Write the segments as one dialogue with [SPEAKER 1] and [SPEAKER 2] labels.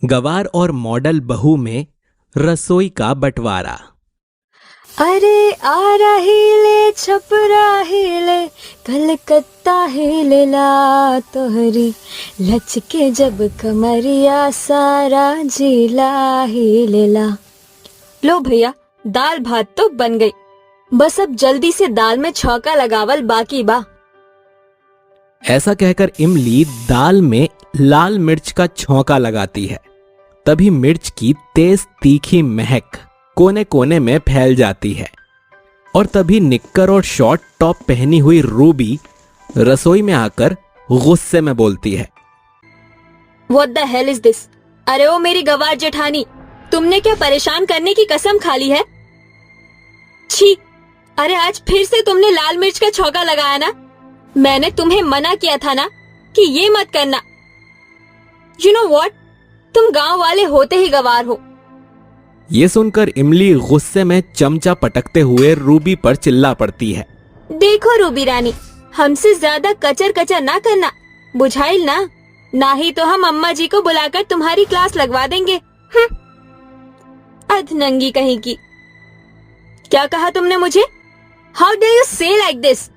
[SPEAKER 1] गवार और मॉडल बहू में रसोई का बंटवारा।
[SPEAKER 2] अरे आरा हिले छपरा हिले कलकत्ता हिले ला तोहरी लचके जब कमरिया सारा जिला हिले ला। लो भैया, दाल भात तो बन गई, बस अब जल्दी से दाल में छौंका लगावल बाकी बा।
[SPEAKER 1] ऐसा कहकर इमली दाल में लाल मिर्च का छौंका लगाती है। तभी मिर्च की तेज तीखी महक कोने कोने में फैल जाती है और तभी निक्कर और शॉर्ट टॉप पहनी हुई रूबी रसोई में आकर गुस्से में बोलती है,
[SPEAKER 2] What the hell is this? अरे ओ मेरी गवार जेठानी, तुमने क्या परेशान करने की कसम खा ली है? छी! अरे आज फिर से तुमने लाल मिर्च का छौंका लगाया ना? मैंने तुम्हें मना किया था ना कि ये मत करना। You know what? तुम गांव वाले होते ही गवार हो।
[SPEAKER 1] ये सुनकर इमली गुस्से में चमचा पटकते हुए रूबी पर चिल्ला पड़ती है।
[SPEAKER 2] देखो रूबी रानी, हमसे ज्यादा कचर कचर ना करना, बुझाइल ना? ना ही तो हम अम्मा जी को बुलाकर तुम्हारी क्लास लगवा देंगे। अधनंगी कहीं की। क्या कहा तुमने मुझे? हाउ डू यू से लाइक दिस?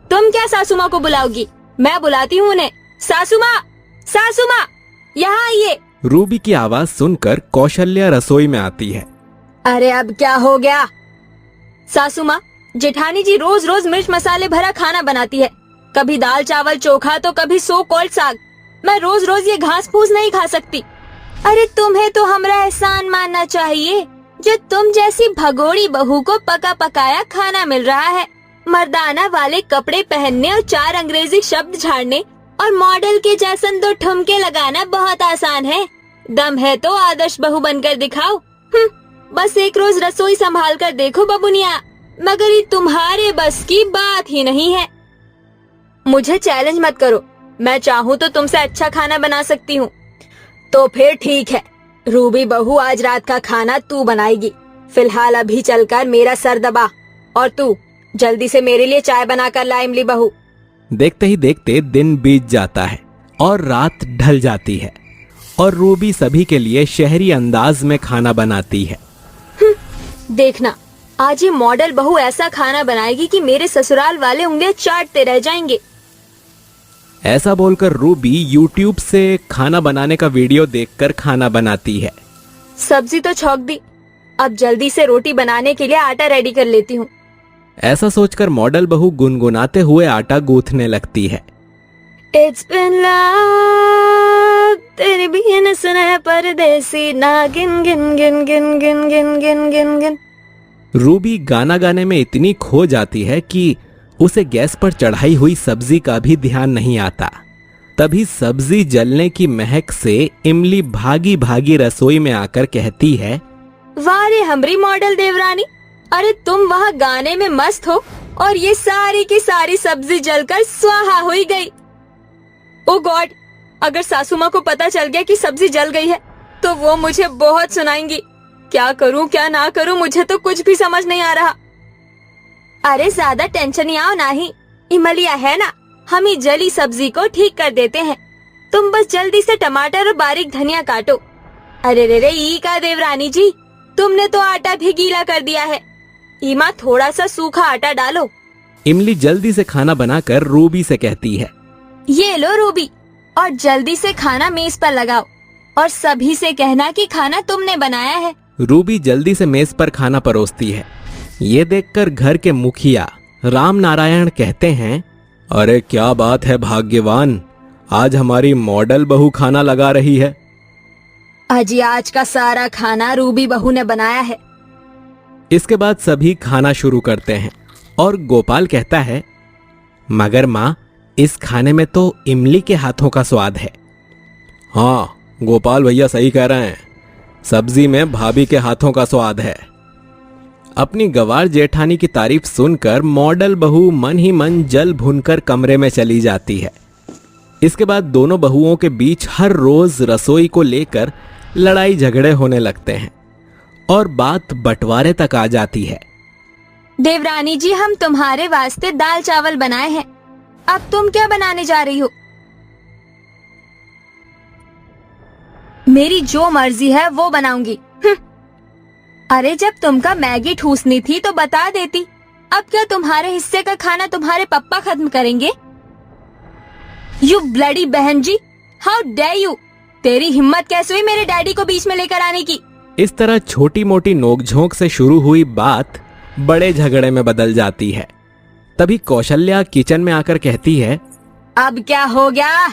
[SPEAKER 2] तुम क्या सासू माँ को बुलाओगी? मैं बुलाती हूँ उन्हें। सासू माँ, यहाँ आइए।
[SPEAKER 1] रूबी की आवाज सुनकर कौशल्या रसोई में आती है।
[SPEAKER 2] अरे अब क्या हो गया? सासू माँ, जेठानी जी रोज रोज मिर्च मसाले भरा खाना बनाती है, कभी दाल चावल चोखा तो कभी सो कॉल्ड साग। मैं रोज रोज ये घास फूस नहीं खा सकती। अरे तुम्हें तो हमरा एहसान मानना चाहिए जो तुम जैसी भगोड़ी बहू को पका पकाया खाना मिल रहा है। मर्दाना वाले कपड़े पहनने और 4 अंग्रेजी शब्द झाड़ने और मॉडल के जैसन 2 ठुमके लगाना बहुत आसान है। दम है तो आदर्श बहू बनकर दिखाओ। बस एक रोज रसोई संभाल कर देखो बबुनिया, मगर ये तुम्हारे बस की बात ही नहीं है। मुझे चैलेंज मत करो, मैं चाहूँ तो तुमसे अच्छा खाना बना सकती हूँ। तो फिर ठीक है रूबी बहू, आज रात का खाना तू बनाएगी। फिलहाल अभी चलकर मेरा सर दबा और तू जल्दी से मेरे लिए चाय बना कर ला इमली बहू।
[SPEAKER 1] देखते ही देखते दिन बीत जाता है और रात ढल जाती है और रूबी सभी के लिए शहरी अंदाज में खाना बनाती है।
[SPEAKER 2] देखना, आज ये मॉडल बहू ऐसा खाना बनाएगी कि मेरे ससुराल वाले उंगलियां चाटते रह जाएंगे।
[SPEAKER 1] ऐसा बोलकर रूबी यूट्यूब से खाना बनाने का वीडियो देखकर खाना बनाती है।
[SPEAKER 2] सब्जी तो छौंक दी, अब जल्दी से रोटी बनाने के लिए आटा रेडी कर लेती हूँ।
[SPEAKER 1] ऐसा सोचकर मॉडल बहू गुनगुनाते हुए आटा गूंथने लगती है।
[SPEAKER 2] It's been love, तेरी भी न सुना परदेसी नागिन गिन गिन गिन गिन गिन गिन गिन गिन।
[SPEAKER 1] रूबी गाना गाने में इतनी खो जाती है कि उसे गैस पर चढ़ाई हुई सब्जी का भी ध्यान नहीं आता। तभी सब्जी जलने की महक से इमली भागी भागी रसोई में आकर कहती है,
[SPEAKER 2] वाह रे हमरी मॉडल देवरानी, अरे तुम वहाँ गाने में मस्त हो और ये सारी की सारी सब्जी जलकर स्वाहा हुई गई। ओ गॉड, अगर सासू माँ को पता चल गया कि सब्जी जल गई है तो वो मुझे बहुत सुनाएंगी। क्या करूँ क्या ना करूँ, मुझे तो कुछ भी समझ नहीं आ रहा। अरे ज्यादा टेंशन ही आओ नहीं, इमलिया है ना, हम ही जली सब्जी को ठीक कर देते हैं। तुम बस जल्दी से टमाटर और बारीक धनिया काटो। अरे रे रे ई का देवरानी जी, तुमने तो आटा भी गीला कर दिया है। ईमा थोड़ा सा सूखा आटा डालो।
[SPEAKER 1] इमली जल्दी से खाना बनाकर रूबी से कहती है,
[SPEAKER 2] ये लो रूबी, और जल्दी से खाना मेज पर लगाओ और सभी से कहना कि खाना तुमने बनाया है।
[SPEAKER 1] रूबी जल्दी से मेज पर खाना परोसती है। ये देखकर घर के मुखिया राम नारायण कहते हैं, अरे क्या बात है भाग्यवान, आज हमारी मॉडल बहू खाना लगा रही है।
[SPEAKER 2] अजी आज का सारा खाना रूबी बहू ने बनाया है।
[SPEAKER 1] इसके बाद सभी खाना शुरू करते हैं और गोपाल कहता है, मगर माँ, इस खाने में तो इमली के हाथों का स्वाद है। हाँ, गोपाल भैया सही कह रहे हैं, सब्जी में भाभी के हाथों का स्वाद है। अपनी गवार जेठानी की तारीफ सुनकर मॉडल बहू मन ही मन जल भुनकर कमरे में चली जाती है। इसके बाद दोनों बहुओं के बीच हर रोज रसोई को लेकर लड़ाई झगड़े होने लगते हैं और बात बंटवारे तक आ जाती है।
[SPEAKER 2] देवरानी जी, हम तुम्हारे वास्ते दाल चावल बनाए हैं, अब तुम क्या बनाने जा रही हो? मेरी जो मर्जी है वो बनाऊंगी। अरे जब तुमका मैगी ठूसनी थी तो बता देती। अब क्या तुम्हारे हिस्से का खाना तुम्हारे पप्पा खत्म करेंगे? यू ब्लडी बहन जी, हाउ डेयर यू! तेरी हिम्मत कैसे हुई मेरे डैडी को बीच में लेकर आने की?
[SPEAKER 1] इस तरह छोटी मोटी नोकझोंक से शुरू हुई बात बड़े झगड़े में बदल जाती है। तभी कौशल्या किचन में आकर कहती है,
[SPEAKER 2] अब क्या हो गया?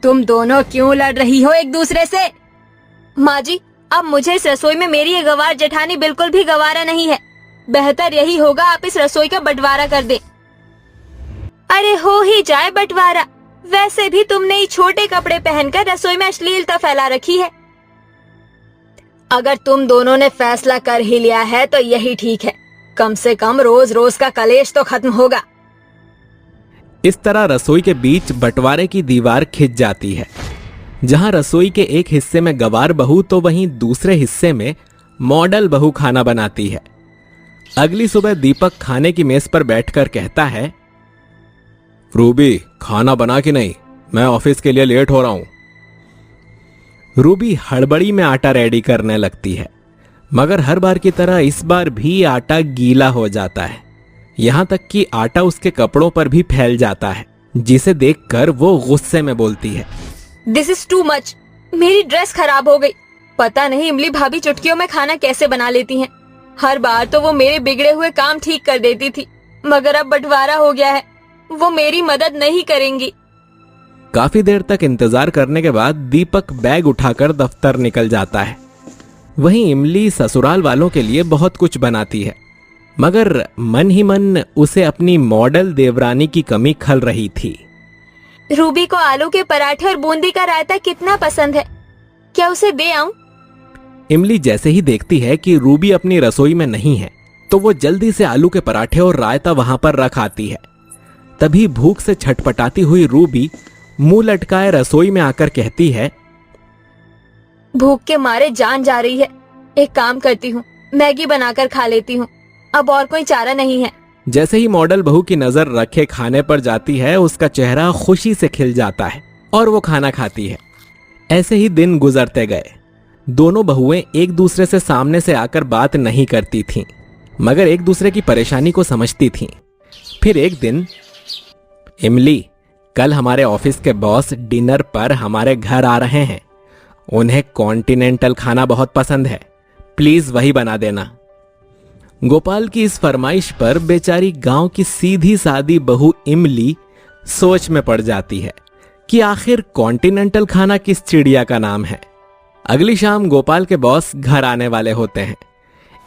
[SPEAKER 2] तुम दोनों क्यों लड़ रही हो एक दूसरे से? माँ जी, अब मुझे इस रसोई में मेरी ये गवार जेठानी बिल्कुल भी गवारा नहीं है। बेहतर यही होगा आप इस रसोई का बंटवारा कर दें। अरे हो ही जाए बंटवारा, वैसे भी तुमने ये छोटे कपड़े पहनकर रसोई में अश्लीलता फैला रखी है। अगर तुम दोनों ने फैसला कर ही लिया है तो यही ठीक है। कम से कम रोज रोज का कलेश तो खत्म होगा।
[SPEAKER 1] इस तरह रसोई के बीच बंटवारे की दीवार खिंच जाती है। जहां रसोई के एक हिस्से में गवार बहू तो वहीं दूसरे हिस्से में मॉडल बहू खाना बनाती है। अगली सुबह दीपक खाने की मेज पर बैठकर कहता है, रूबी खाना बना कि नहीं? मैं ऑफिस के लिए लेट हो रहा हूं। रूबी हड़बड़ी में आटा रेडी करने लगती है, मगर हर बार की तरह इस बार भी आटा गीला हो जाता है। यहां तक कि आटा उसके कपड़ों पर भी फैल जाता है, जिसे देखकर वो गुस्से में बोलती है,
[SPEAKER 2] दिस इज टू मच। मेरी ड्रेस खराब हो गई। पता नहीं इमली भाभी चुटकियों में खाना कैसे बना लेती हैं। हर बार तो वो मेरे बिगड़े हुए काम ठीक कर देती थी, मगर अब बंटवारा हो गया है, वो मेरी मदद नहीं करेंगी।
[SPEAKER 1] काफी देर तक इंतजार करने के बाद दीपक बैग उठाकर दफ्तर निकल जाता है। वहीं इमली ससुराल वालों के लिए बहुत कुछ बनाती है, मगर मन ही मन उसे अपनी मॉडल देवरानी की कमी खल रही थी।
[SPEAKER 2] रूबी को आलू के पराठे और बूंदी का रायता कितना पसंद है, क्या उसे दे आऊं?
[SPEAKER 1] इमली जैसे ही देखती है कि रूबी अपनी रसोई में नहीं है, तो वो जल्दी से आलू के पराठे और रायता वहां पर रख आती है। तभी भूख से छटपटाती हुई रूबी मुंह लटकाए रसोई में आकर कहती है,
[SPEAKER 2] भूख के मारे जान जा रही है। एक काम करती हूँ, मैगी बनाकर खा लेती हूँ। अब और कोई चारा नहीं है।
[SPEAKER 1] जैसे ही मॉडल बहू की नजर रखे खाने पर जाती है, उसका चेहरा खुशी से खिल जाता है और वो खाना खाती है। ऐसे ही दिन गुजरते गए। दोनों बहुएं एक दूसरे से सामने से आकर बात नहीं करती थीं, मगर एक दूसरे की परेशानी को समझती थीं। फिर एक दिन, इमली, कल हमारे ऑफिस के बॉस डिनर पर हमारे घर आ रहे हैं। उन्हें कॉन्टिनेंटल खाना बहुत पसंद है, प्लीज वही बना देना। गोपाल की इस फरमाइश पर बेचारी गांव की सीधी सादी बहू इमली सोच में पड़ जाती है कि आखिर कॉन्टिनेंटल खाना किस चिड़िया का नाम है। अगली शाम गोपाल के बॉस घर आने वाले होते हैं।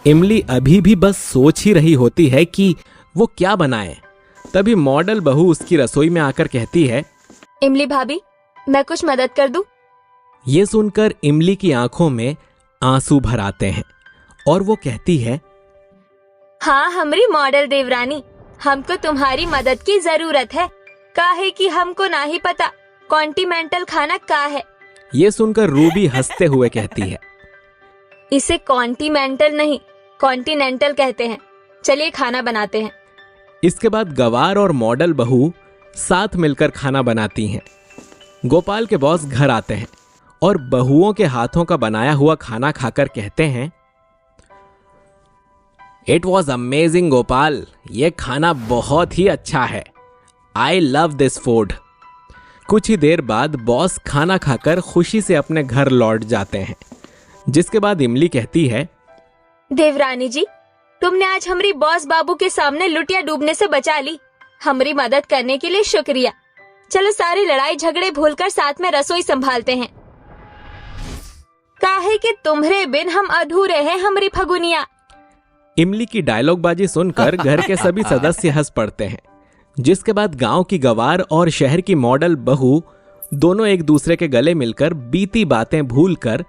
[SPEAKER 1] इमली अभी भी बस सोच ही रही होती है कि वो क्या बनाए। तभी मॉडल बहू उसकी रसोई में आकर कहती है,
[SPEAKER 2] इमली भाभी, मैं कुछ मदद कर दूं?
[SPEAKER 1] ये सुनकर इमली की आंखों में आंसू भर आते हैं और वो कहती है,
[SPEAKER 2] हाँ हमारी मॉडल देवरानी, हमको तुम्हारी मदद की जरूरत है। काहे कि हमको ना ही पता कॉन्टिनेंटल खाना का है।
[SPEAKER 1] ये सुनकर रूबी हंसते हुए कहती है,
[SPEAKER 2] इसे कॉन्टिनेंटल नहीं कॉन्टिनेंटल कहते हैं। चलिए खाना बनाते हैं।
[SPEAKER 1] इसके बाद गवार और मॉडल बहू साथ मिलकर खाना बनाती हैं। गोपाल के बॉस घर आते हैं और बहुओं के हाथों का बनाया हुआ खाना खाकर कहते हैं, इट वॉज अमेजिंग गोपाल, ये खाना बहुत ही अच्छा है। I love this food. कुछ ही देर बाद बॉस खाना खाकर खुशी से अपने घर लौट जाते हैं। जिसके बाद इमली कहती है,
[SPEAKER 2] देवरानी जी, तुमने आज हमारी बॉस बाबू के सामने लुटिया डूबने से बचा ली। हमारी मदद करने के लिए शुक्रिया। चलो सारी लड़ाई झगड़े भूलकर साथ में रसोई संभालते हैं। काहे कि तुम्हारे बिन हम अधूरे हैं हमारी फगुनिया।
[SPEAKER 1] इमली की डायलॉगबाजी सुनकर घर के सभी सदस्य हंस पड़ते हैं। जिसके बाद गांव की गवार और शहर की मॉडल बहू दोनों एक दूसरे के गले मिलकर बीती बातें भूलकर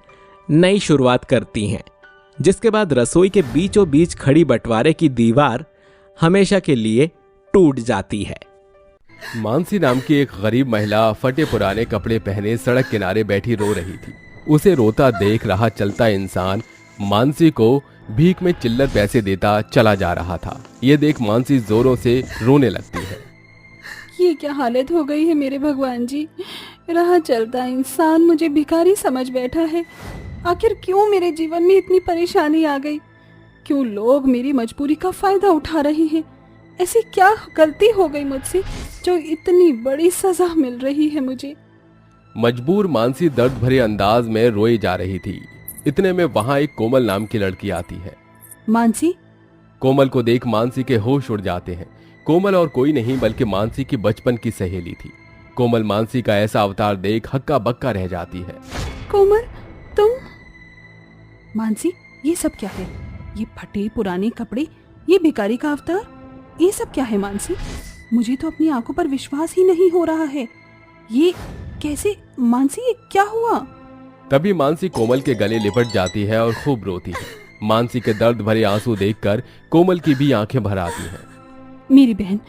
[SPEAKER 1] नई शुरुआत करती हैं। जिसके बाद रसोई के बीचों बीच खड़ी बंटवारे की दीवार हमेशा के लिए टूट जाती है।
[SPEAKER 3] मानसी नाम की एक गरीब महिला फटे पुराने कपड़े पहने सड़क किनारे बैठी रो रही थी। उसे रोता देख रहा चलता इंसान मानसी को भीख में चिल्लर पैसे देता चला जा रहा था। ये देख मानसी जोरों से रोने लगती है।
[SPEAKER 4] ये क्या हालत हो गई है मेरे भगवान जी, राह चलता इंसान मुझे भिखारी समझ बैठा है। आखिर क्यों मेरे जीवन में इतनी परेशानी आ गई? क्यों लोग मेरी मजबूरी का फायदा उठा रहे हैं? ऐसी क्या गलती हो गई मुझसे जो इतनी बड़ी सजा मिल रही है मुझे?
[SPEAKER 3] मजबूर मानसी दर्द भरे अंदाज में रोई जा रही थी। इतने में वहां एक कोमल नाम की लड़की आती है।
[SPEAKER 4] मानसी,
[SPEAKER 3] कोमल को देख मानसी के होश उड़ जाते हैं। कोमल और कोई नहीं बल्कि मानसी की बचपन की सहेली थी। कोमल मानसी का ऐसा अवतार देख हक्का बक्का रह जाती है।
[SPEAKER 4] कोमल, तुम? मानसी, ये सब क्या है? ये फटे पुराने कपड़े, ये भिखारी का अवतार, ये सब क्या है मानसी? मुझे तो अपनी आंखों पर विश्वास ही नहीं हो रहा है। ये कैसे? मानसी, ये क्या हुआ?
[SPEAKER 3] तभी मानसी कोमल के गले लिपट जाती है और खूब रोती है। मानसी के दर्द भरे आंसू देखकर कोमल की भी आंखें भर आती हैं।
[SPEAKER 4] मेरी बहन,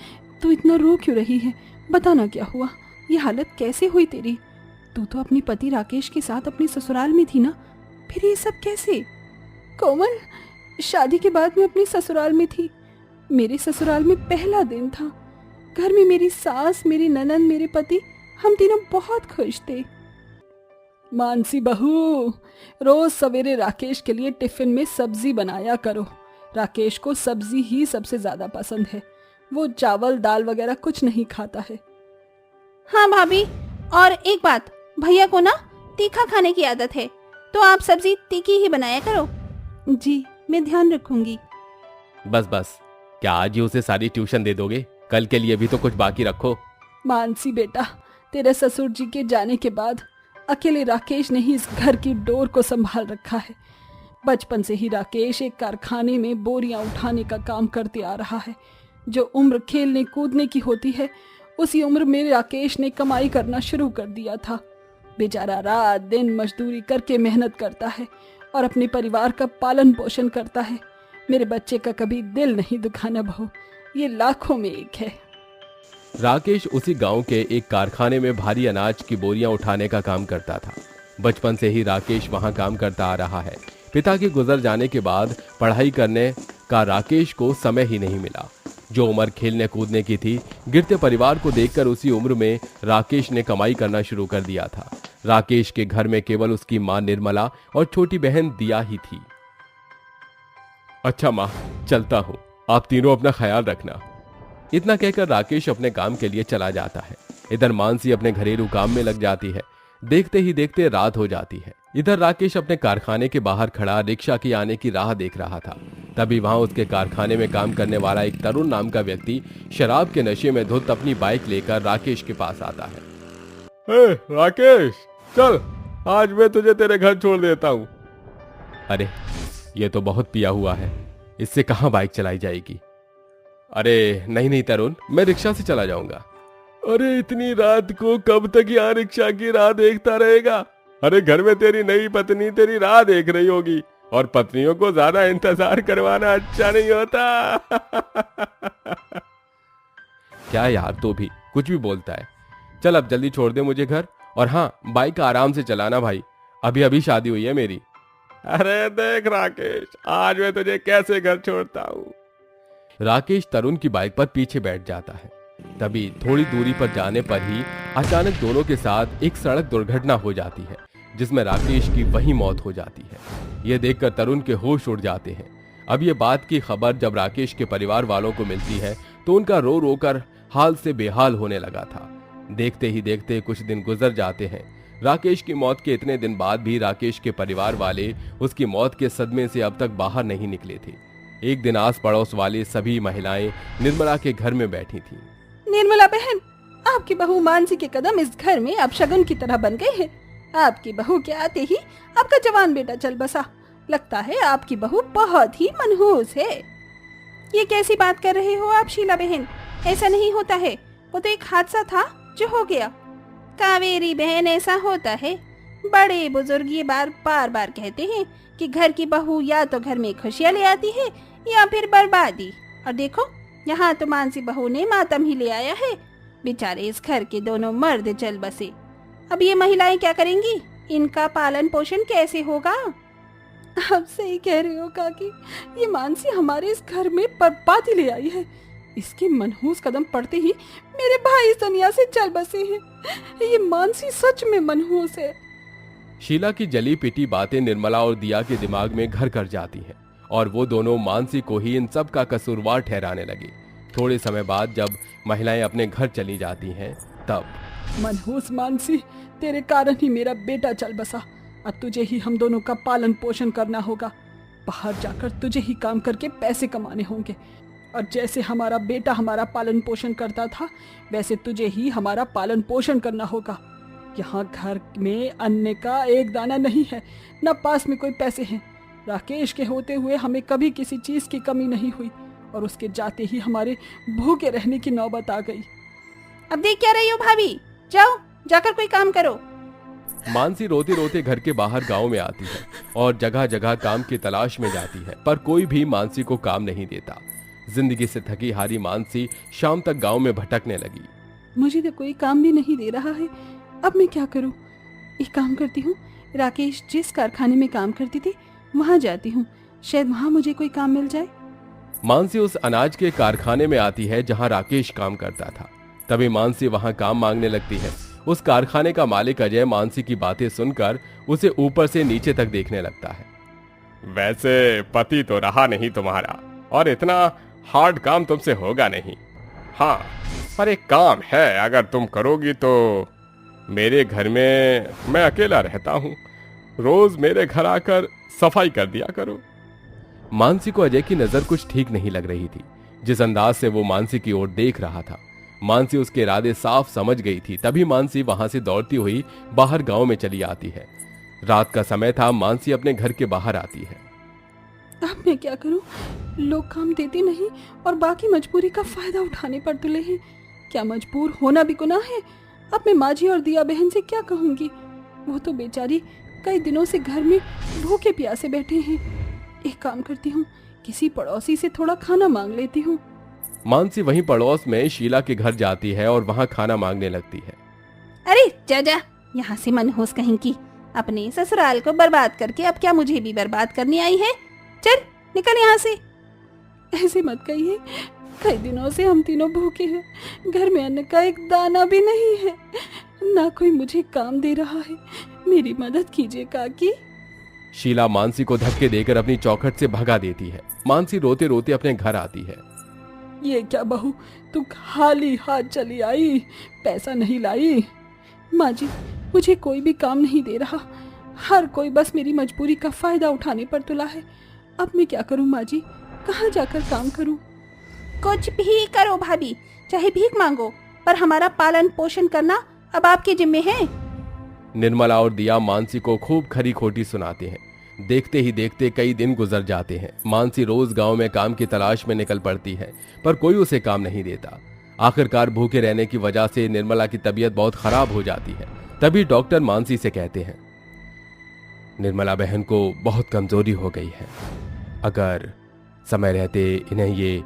[SPEAKER 4] तू इतना रो क्यों रही है? बताना क्या हुआ? ये हालत कैसे हुई तेरी? तू तो अपने पति राकेश के साथ अपने ससुराल में थी ना, फिर ये सब कैसे? कोमल, शादी के बाद मैं अपने ससुराल में थी। मेरे ससुराल में पहला दिन था। घर में मेरी सास, मेरी ननद, मेरे पति, हम तीनों बहुत खुश थे। मानसी बहू, रोज सवेरे राकेश के लिए टिफिन में सब्जी बनाया करो। राकेश को सब्जी ही सबसे ज्यादा पसंद है। वो चावल दाल वगैरह कुछ नहीं खाता है।
[SPEAKER 5] हाँ भाभी, और एक बात, भैया को ना तीखा खाने की आदत है, तो आप सब्जी तीखी ही बनाया करो।
[SPEAKER 4] जी, मैं ध्यान रखूंगी।
[SPEAKER 3] बस बस, क्या आज ही उसे सारी ट्यूशन दे दोगे? कल के लिए भी तो कुछ बाकी रखो।
[SPEAKER 4] मानसी बेटा, तेरे ससुर जी के जाने के बाद अकेले राकेश ने ही इस घर की डोर को संभाल रखा है। बचपन से ही राकेश एक कारखाने में बोरियां उठाने का काम करते आ रहा है। जो उम्र खेलने कूदने की होती है, उसी उम्र में राकेश ने कमाई करना शुरू कर दिया था। बेचारा रात दिन मजदूरी करके मेहनत करता है और अपने परिवार का पालन पोषण करता है। मेरे बच्चे का कभी दिल नहीं दुखाना बहू, ये लाखों में एक है।
[SPEAKER 3] राकेश उसी गांव के एक कारखाने में भारी अनाज की बोरियां उठाने का काम करता था। बचपन से ही राकेश वहां काम करता आ रहा है। पिता के गुजर जाने के बाद पढ़ाई करने का राकेश को समय ही नहीं मिला। जो उम्र खेलने कूदने की थी, गिरते परिवार को देखकर उसी उम्र में राकेश ने कमाई करना शुरू कर दिया था। राकेश के घर में केवल उसकी मां निर्मला और छोटी बहन दिया ही थी। अच्छा मां, चलता हूं, आप तीनों अपना ख्याल रखना। इतना कहकर राकेश अपने काम के लिए चला जाता है। इधर मानसी अपने घरेलू काम में लग जाती है। देखते ही देखते रात हो जाती है। इधर राकेश अपने कारखाने के बाहर खड़ा रिक्शा के आने की राह देख रहा था। तभी वहां उसके कारखाने में काम करने वाला एक तरुण नाम का व्यक्ति शराब के नशे में धुत अपनी बाइक लेकर राकेश के पास आता है। राकेश, चल, आज मैं तुझे तेरे घर छोड़ देता हूँ। अरे, ये तो बहुत पिया हुआ है, इससे कहाँ बाइक चलाई जाएगी? अरे नहीं तरुण, मैं रिक्शा से चला जाऊंगा। अरे इतनी रात को कब तक यहाँ रिक्शा की राह देखता रहेगा? अरे घर में तेरी नई पत्नी तेरी राह देख रही होगी, और पत्नियों को ज्यादा इंतजार करवाना अच्छा नहीं होता। क्या यार, तू भी कुछ भी बोलता है। चल अब जल्दी छोड़ दे मुझे घर, और हाँ, बाइक आराम से चलाना भाई, अभी अभी शादी हुई है मेरी। अरे देख राकेश, आज मैं तुझे कैसे घर छोड़ता हूँ। राकेश तरुण की बाइक पर पीछे बैठ जाता है। तभी थोड़ी दूरी पर जाने पर ही अचानक दोनों के साथ एक सड़क दुर्घटना हो जाती है, जिसमें राकेश की वहीं मौत हो जाती है। यह देखकर तरुण के होश उड़ जाते हैं। अब ये बात की खबर जब राकेश के परिवार वालों को मिलती है तो उनका रो रो कर हाल से बेहाल होने लगा था। देखते ही देखते कुछ दिन गुजर जाते हैं। राकेश की मौत के इतने दिन बाद भी राकेश के परिवार वाले उसकी मौत के सदमे से अब तक बाहर नहीं निकले थे। एक दिन आस पड़ोस वाले सभी महिलाएं निर्मला के घर में बैठी थीं।
[SPEAKER 4] निर्मला बहन, आपकी बहू मानसी के कदम इस घर में अब शगुन की तरह बन गए हैं। आपकी बहू के आते ही आपका जवान बेटा चल बसा। लगता है आपकी बहू बहुत ही मनहूस है।
[SPEAKER 5] ये कैसी बात कर रहे हो आप शीला बहन? ऐसा नहीं होता है, वो तो एक हादसा था जो हो गया। कावेरी बहन, ऐसा होता है। बड़े बुजुर्ग ये बार बार कहते हैं कि घर की बहू या तो घर में खुशियाँ ले आती है या फिर बर्बादी। और देखो, यहाँ तो मानसी बहू ने मातम ही ले आया है। बेचारे इस घर के दोनों मर्द चल बसे। अब ये महिलाएं क्या करेंगी? इनका पालन पोषण कैसे होगा?
[SPEAKER 4] आप सही कह रहे हो काकी, ये मानसी हमारे इस घर में बर्बादी ले आई है। इसके मनहूस कदम पड़ते ही मेरे भाई इस दुनिया से चल बसे हैं। ये मानसी सच में मनहूस है।
[SPEAKER 3] शीला की जली पिटी बातें निर्मला और दिया के दिमाग में घर कर जाती हैं और वो दोनों मानसी को ही इन सब का कसूरवार ठहराने लगी। थोड़े समय बाद जब महिलाएं अपने घर चली जाती हैं तब
[SPEAKER 4] मनहूस मानसी, तेरे कारण ही मेरा बेटा चल बसा। अब तुझे ही हम दोनों का पालन पोषण करना होगा। बाहर जाकर तुझे ही काम करके पैसे कमाने होंगे और जैसे हमारा बेटा हमारा पालन पोषण करता था वैसे तुझे ही हमारा पालन पोषण करना होगा। यहाँ घर में अन्न का एक दाना नहीं है, न पास में कोई पैसे हैं। राकेश के होते हुए हमें कभी किसी चीज की कमी नहीं हुई और उसके जाते ही हमारे भूखे रहने की नौबत आ गई।
[SPEAKER 5] अब देख क्या रही हो भाभी, जाओ जाकर कोई काम करो।
[SPEAKER 3] मानसी रोते रोते घर के बाहर गांव में आती है और जगह जगह काम की तलाश में जाती है, पर कोई भी मानसी को काम नहीं देता। जिंदगी से थकी हारी मानसी शाम तक गांव में भटकने लगी।
[SPEAKER 4] मुझे तो कोई काम भी नहीं दे रहा है, अब मैं क्या करूं? एक काम करती हूँ, राकेश जिस कारखाने में काम करती थी वहां जाती हूँ, शायद वहां मुझे कोई काम मिल जाए।
[SPEAKER 3] मानसी उस अनाज के कारखाने में आती है जहां राकेश काम करता था। तभी मानसी वहां काम मांगने लगती है। उस कारखाने का मालिक अजय मानसी की बातें सुनकर उसे ऊपर से नीचे तक देखने लगता है।
[SPEAKER 6] वैसे पति तो रहा नहीं तुम्हारा और इतना हार्ड काम तुमसे होगा नहीं। हाँ, पर एक काम है, अगर तुम करोगी तो मेरे घर में मैं अकेला रहता हूँ, रोज मेरे घर आकर सफाई कर दिया करो।
[SPEAKER 3] मानसी को अजय की नजर कुछ ठीक नहीं लग रही थी। जिस अंदाज से वो मानसी की ओर देख रहा था, मानसी उसके इरादे साफ समझ गई थी। तभी मानसी वहां से दौड़ती हुई बाहर गांव में चली आती है। रात का समय था। मानसी अपने घर के बाहर आती है।
[SPEAKER 4] अब मैं क्या करूं? लोग काम देते नहीं और बाकी मजबूरी का फायदा उठाने पर तुले हैं। क्या मजबूर होना भी गुनाह है? अब मैं माझी और दिया बहन से क्या कहूंगी? वो तो बेचारी कई दिनों से घर में भूखे प्यासे बैठे हैं। एक काम करती हूँ, किसी पड़ोसी से थोड़ा खाना मांग लेती हूँ।
[SPEAKER 3] मानसी वहीं पड़ोस में शीला के घर जाती है और वहां खाना मांगने लगती है।
[SPEAKER 5] अरे जा जा, यहाँ से मनहूस कहीं की, अपने ससुराल को बर्बाद करके अब क्या मुझे भी बर्बाद करनी आई है? चल निकल यहाँ से।
[SPEAKER 4] ऐसे मत कहिए, कई दिनों से हम तीनों भूखे हैं। घर में अन्न का एक दाना भी नहीं है, ना कोई मुझे काम दे रहा है। मेरी मदद कीजिए काकी।
[SPEAKER 3] शीला मानसी को धक्के देकर अपनी चौखट से भगा देती है। मानसी रोते रोते अपने घर आती है।
[SPEAKER 4] ये क्या बहू, तू खाली हाथ चली आई, पैसा नहीं लाई? माँ जी, मुझे कोई भी काम नहीं दे रहा। हर कोई बस मेरी मजबूरी का फायदा उठाने पर तुला है। अब मैं क्या करूँ माँ जी, कहाँ जाकर काम करूँ?
[SPEAKER 5] कुछ भी करो भाभी, चाहे भीख मांगो, पर हमारा पालन पोषण करना अब आपके जिम्मे है।
[SPEAKER 3] निर्मला और दिया मानसी को खूब खरी खोटी सुनाते हैं। देखते ही देखते कई दिन गुजर जाते हैं। मानसी रोज गांव में काम की तलाश में निकल पड़ती है, पर कोई उसे काम नहीं देता। आखिरकार भूखे रहने की वजह से निर्मला की तबीयत बहुत खराब हो जाती है। तभी डॉक्टर मानसी से कहते हैं, निर्मला बहन को बहुत कमजोरी हो गई है। अगर समय रहते इन्हें ये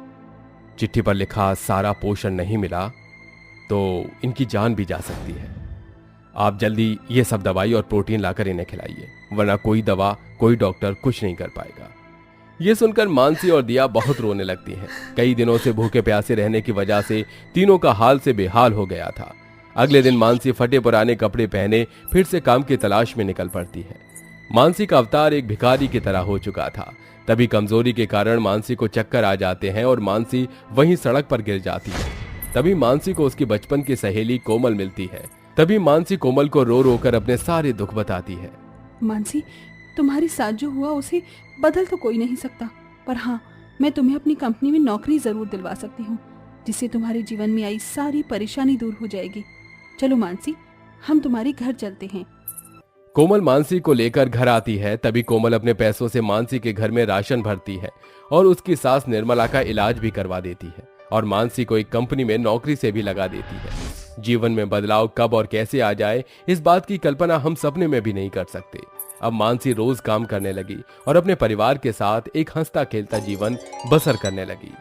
[SPEAKER 3] चिट्ठी पर लिखा सारा पोषण नहीं मिला तो इनकी जान भी जा सकती है। आप जल्दी ये सब दवाई और प्रोटीन लाकर इन्हें खिलाइए, वरना कोई दवा कोई डॉक्टर कुछ नहीं कर पाएगा। ये सुनकर मानसी और दिया बहुत रोने लगती हैं। कई दिनों से भूखे प्यासे रहने की वजह से तीनों का हाल से बेहाल हो गया था। अगले दिन मानसी फटे पुराने कपड़े पहने फिर से काम की तलाश में निकल पड़ती है। मानसी का अवतार एक भिखारी की तरह हो चुका था। तभी कमजोरी के कारण मानसी को चक्कर आ जाते हैं और मानसी वहीं सड़क पर गिर जाती है। तभी मानसी को उसकी बचपन की सहेली कोमल मिलती है। तभी मानसी कोमल को रो रो कर अपने सारे दुख बताती है।
[SPEAKER 4] मानसी, तुम्हारे साथ जो हुआ उसे बदल तो कोई नहीं सकता, पर हाँ, मैं तुम्हें अपनी कंपनी में नौकरी जरूर दिलवा सकती हूँ, जिससे तुम्हारे जीवन में आई सारी परेशानी दूर हो जाएगी। चलो मानसी, हम तुम्हारे घर चलते हैं।
[SPEAKER 3] कोमल मानसी को लेकर घर आती है। तभी कोमल अपने पैसों से मानसी के घर में राशन भरती है और उसकी सास निर्मला का इलाज भी करवा देती है और मानसी को एक कंपनी में नौकरी से भी लगा देती है। जीवन में बदलाव कब और कैसे आ जाए, इस बात की कल्पना हम सपने में भी नहीं कर सकते। अब मानसी रोज काम करने लगी और अपने परिवार के साथ एक हंसता खेलता जीवन बसर करने लगी।